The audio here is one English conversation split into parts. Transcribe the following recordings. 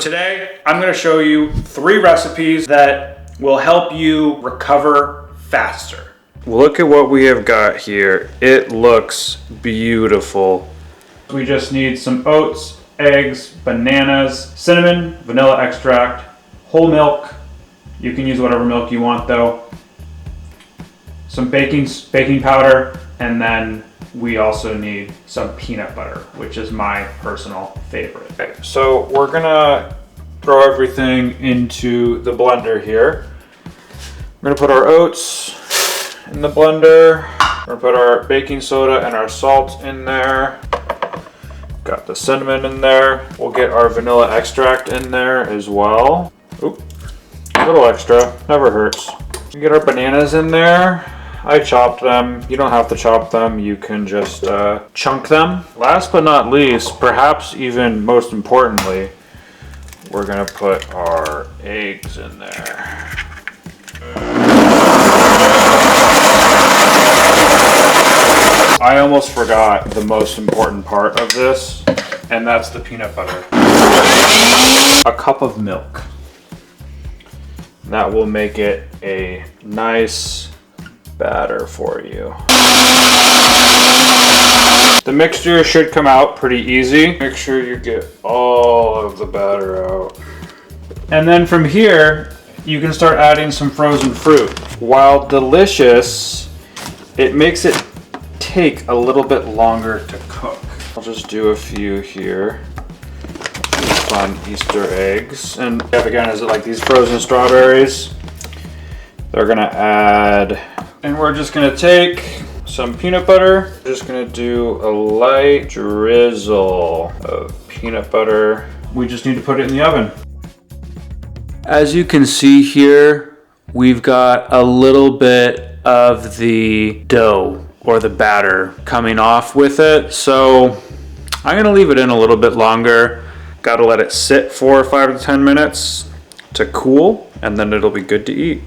Today, I'm going to show you 3 recipes that will help you recover faster. Look at what we have got here. It looks beautiful. We just need some oats, eggs, bananas, cinnamon, vanilla extract, whole milk. You can use whatever milk you want though. Some baking powder, and then we also need some peanut butter, which is my personal favorite. Okay, so we're gonna throw everything into the blender here. We're gonna put our oats in the blender. We're gonna put our baking soda and our salt in there. Got the cinnamon in there. We'll get our vanilla extract in there as well. Oop, a little extra, never hurts. We get our bananas in there. I chopped them. You don't have to chop them. You can just chunk them. Last but not least, perhaps even most importantly, we're gonna put our eggs in there. I almost forgot the most important part of this, and that's the peanut butter. A cup of milk. That will make it a nice batter for you. The mixture should come out pretty easy. Make sure you get all of the batter out. And then from here, you can start adding some frozen fruit. While delicious, it makes it take a little bit longer to cook. I'll just do a few here. Fun Easter eggs. And again, is it like these frozen strawberries? They're gonna add. And we're just gonna take some peanut butter. Just gonna do a light drizzle of peanut butter. We just need to put it in the oven. As you can see here, we've got a little bit of the dough or the batter coming off with it. So I'm gonna leave it in a little bit longer. Gotta let it sit for 5 to 10 minutes to cool, and then it'll be good to eat.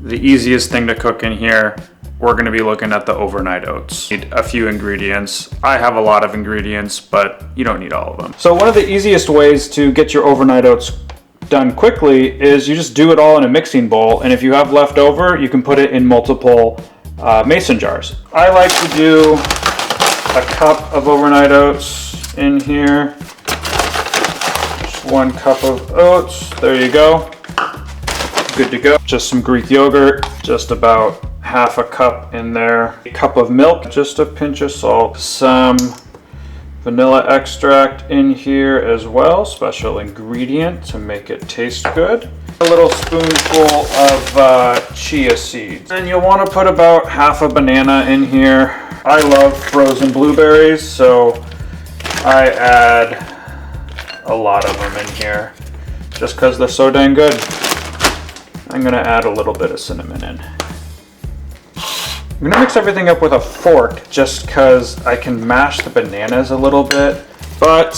The easiest thing to cook in here, we're gonna be looking at the overnight oats. Need a few ingredients. I have a lot of ingredients, but you don't need all of them. So one of the easiest ways to get your overnight oats done quickly is you just do it all in a mixing bowl, and if you have leftover, you can put it in multiple mason jars. I like to do a cup of overnight oats in here. Just 1 cup of oats, there you go. Good to go. Just some Greek yogurt, just about half a cup in there. A cup of milk, just a pinch of salt. Some vanilla extract in here as well, special ingredient to make it taste good. A little spoonful of chia seeds. And you'll want to put about half a banana in here. I love frozen blueberries, so I add a lot of them in here just because they're so dang good. I'm gonna add a little bit of cinnamon in. I'm gonna mix everything up with a fork just because I can mash the bananas a little bit. But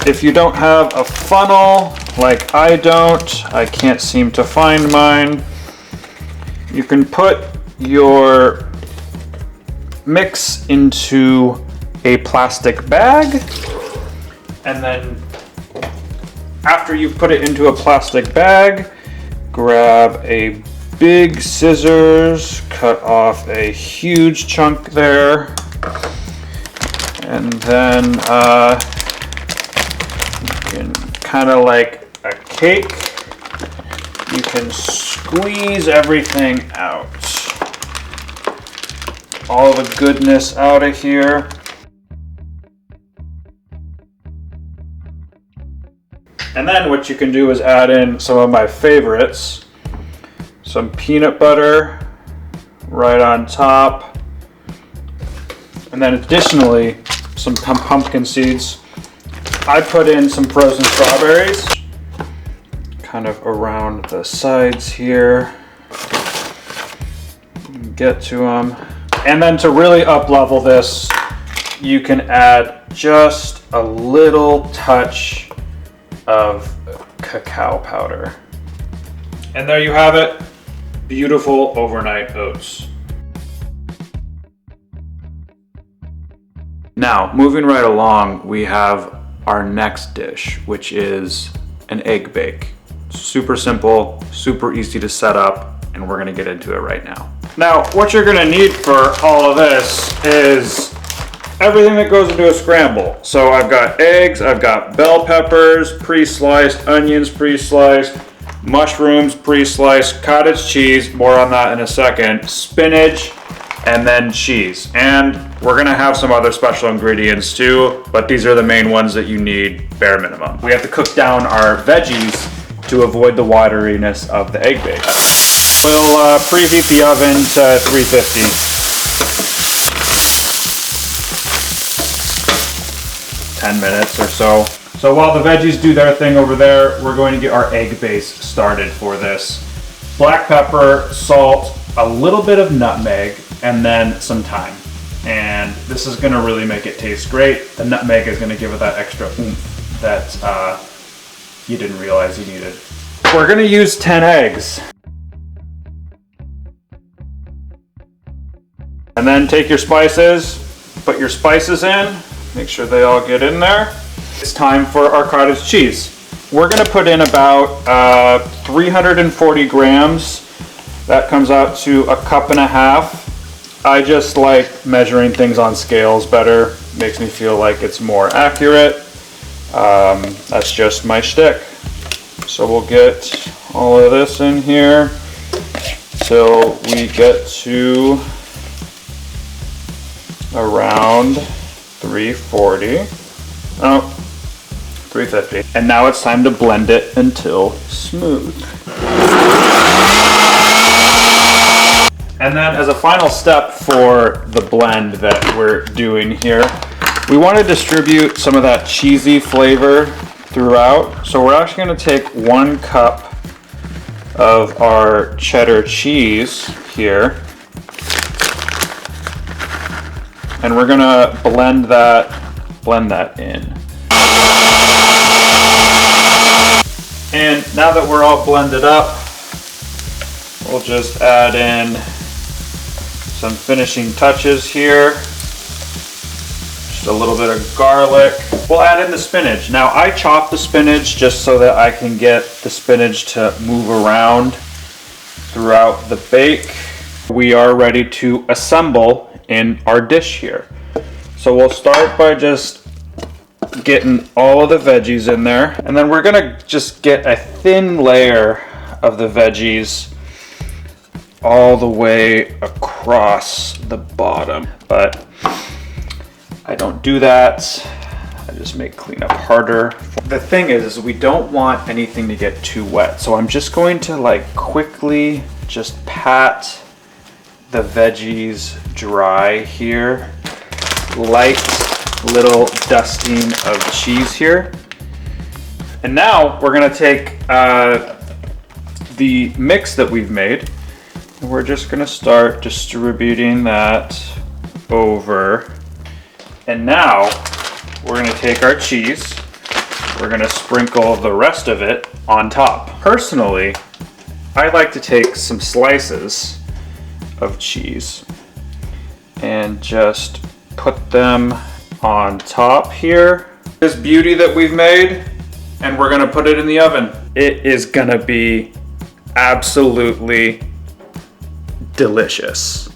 if you don't have a funnel, like I don't, I can't seem to find mine, you can put your mix into a plastic bag, and then after you've put it into a plastic bag, grab a big scissors, cut off a huge chunk there, and then you can kind of like a cake, you can squeeze everything out. All the goodness out of here. And then what you can do is add in some of my favorites. Some peanut butter right on top. And then additionally, some pumpkin seeds. I put in some frozen strawberries, kind of around the sides here. Get to them. And then to really up level this, you can add just a little touch of cacao powder. And there you have it, beautiful overnight oats. Now, moving right along, we have our next dish, which is an egg bake. Super simple, super easy to set up, and we're gonna get into it right now. Now, what you're gonna need for all of this is everything that goes into a scramble. So I've got eggs, I've got bell peppers, pre-sliced, onions pre-sliced, mushrooms pre-sliced, cottage cheese, more on that in a second, spinach, and then cheese. And we're gonna have some other special ingredients too, but these are the main ones that you need, bare minimum. We have to cook down our veggies to avoid the wateriness of the egg bake. We'll preheat the oven to 350. Minutes or so. So while the veggies do their thing over there, we're going to get our egg base started for this. Black pepper, salt, a little bit of nutmeg, and then some thyme. And this is gonna really make it taste great. The nutmeg is gonna give it that extra oomph that you didn't realize you needed. We're gonna use 10 eggs. And then take your spices, put your spices in, make sure they all get in there. It's time for our cottage cheese. We're gonna put in about 340 grams. That comes out to a cup and a half. I just like measuring things on scales better. Makes me feel like it's more accurate. That's just my shtick. So we'll get all of this in here till we get to around 340. Oh, 350. And now it's time to blend it until smooth. And then as a final step for the blend that we're doing here, we want to distribute some of that cheesy flavor throughout. So we're actually going to take 1 cup of our cheddar cheese here, and we're going to blend that in. And now that we're all blended up, we'll just add in some finishing touches here. Just a little bit of garlic. We'll add in the spinach. Now I chop the spinach just so that I can get the spinach to move around throughout the bake. We are ready to assemble in our dish here. So we'll start by just getting all of the veggies in there, and then we're gonna just get a thin layer of the veggies all the way across the bottom. But I don't do that. I just make cleanup harder. The thing is we don't want anything to get too wet. So I'm just going to like quickly just pat the veggies dry here. Light little dusting of cheese here. And now we're gonna take the mix that we've made, and we're just gonna start distributing that over. And now we're gonna take our cheese, we're gonna sprinkle the rest of it on top. Personally, I like to take some slices of cheese and just put them on top here. This beauty that we've made, and we're gonna put it in the oven. It is gonna be absolutely delicious.